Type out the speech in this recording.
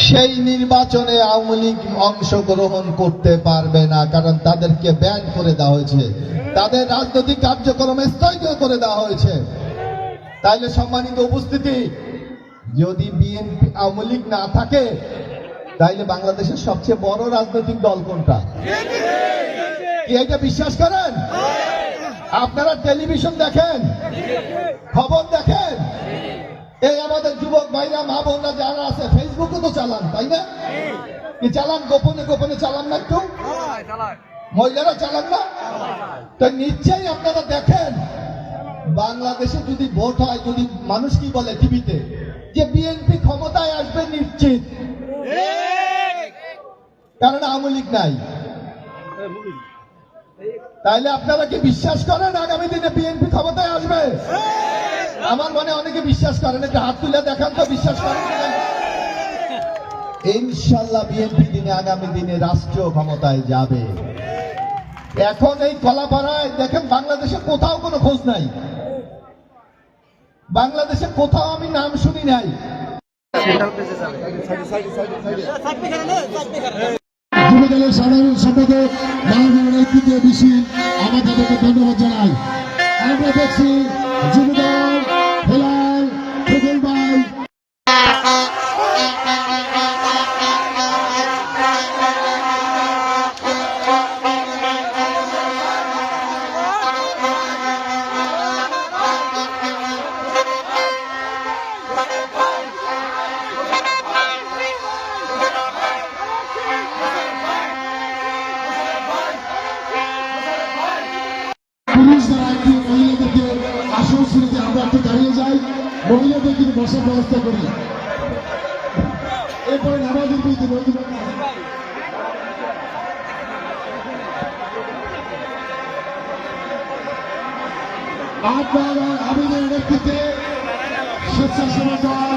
সেই নির্বাচনে আওয়ামী লীগ অংশগ্রহণ করতে পারবে না, কারণ তাদেরকে ব্যান করে দেওয়া হয়েছে, তাদের রাজনৈতিক কার্যক্রম স্থগিত করে দেওয়া হয়েছে। তাইলে সম্মানিত উপস্থিতি, যদি বিএনপি আওয়ামী লীগ না থাকে তাইলে বাংলাদেশের সবচেয়ে বড় রাজনৈতিক দল কোনটা? কি এটা বিশ্বাস করেন? আপনারা টেলিভিশন দেখেন, খবর দেখেন, এই আমাদের যুবক ভাইরা মা বোনরা যারা আছে ফেসবুকে তো চালান, তাই না? কি চালান? গোপনে গোপনে চালান না? একটু মহিলারা চালান না? তাই নিশ্চয়ই আপনারা দেখেন, বাংলাদেশে যদি ভোট হয়, যদি মানুষ কি বলে টিভিতে যে বিএনপি ক্ষমতায় আসবে নিশ্চিত, কারণ আওয়ামী লীগ নাই। তাইলে আপনারা কি বিশ্বাস করেন আগামী দিনে বিএনপি ক্ষমতায় আসবে? আমার মনে অনেকে বিশ্বাস করেন, একটু হাত তুলে দেখান তো বিশ্বাস করেন। ইনশাল্লাহ বিএনপি দিনে আগামী দিনে রাষ্ট্রীয় ক্ষমতায় যাবে। এখন এই কলাপাড়ায় দেখেন, বাংলাদেশে কোথাও কোনো খোঁজ নাই, বাংলাদেশে কোথাও আমি নাম শুনি নাই। যুবদলের সাধারণ সম্পাদক মাননীয় নেতৃত্বে বেশি আমরা তাদেরকে ধন্যবাদ জানাই। আমরা দেখছি যুবদল হেলাল ফজল ভাই মহিলাদেরকে আসন শ্রেণীতে আমরা একটু দাঁড়িয়ে যাই, মহিলাদের কিন্তু বসার ব্যবস্থা করি। এরপরে নামাজের বিরুদ্ধে আমিনের নেতৃত্বে স্বেচ্ছাসেবক দল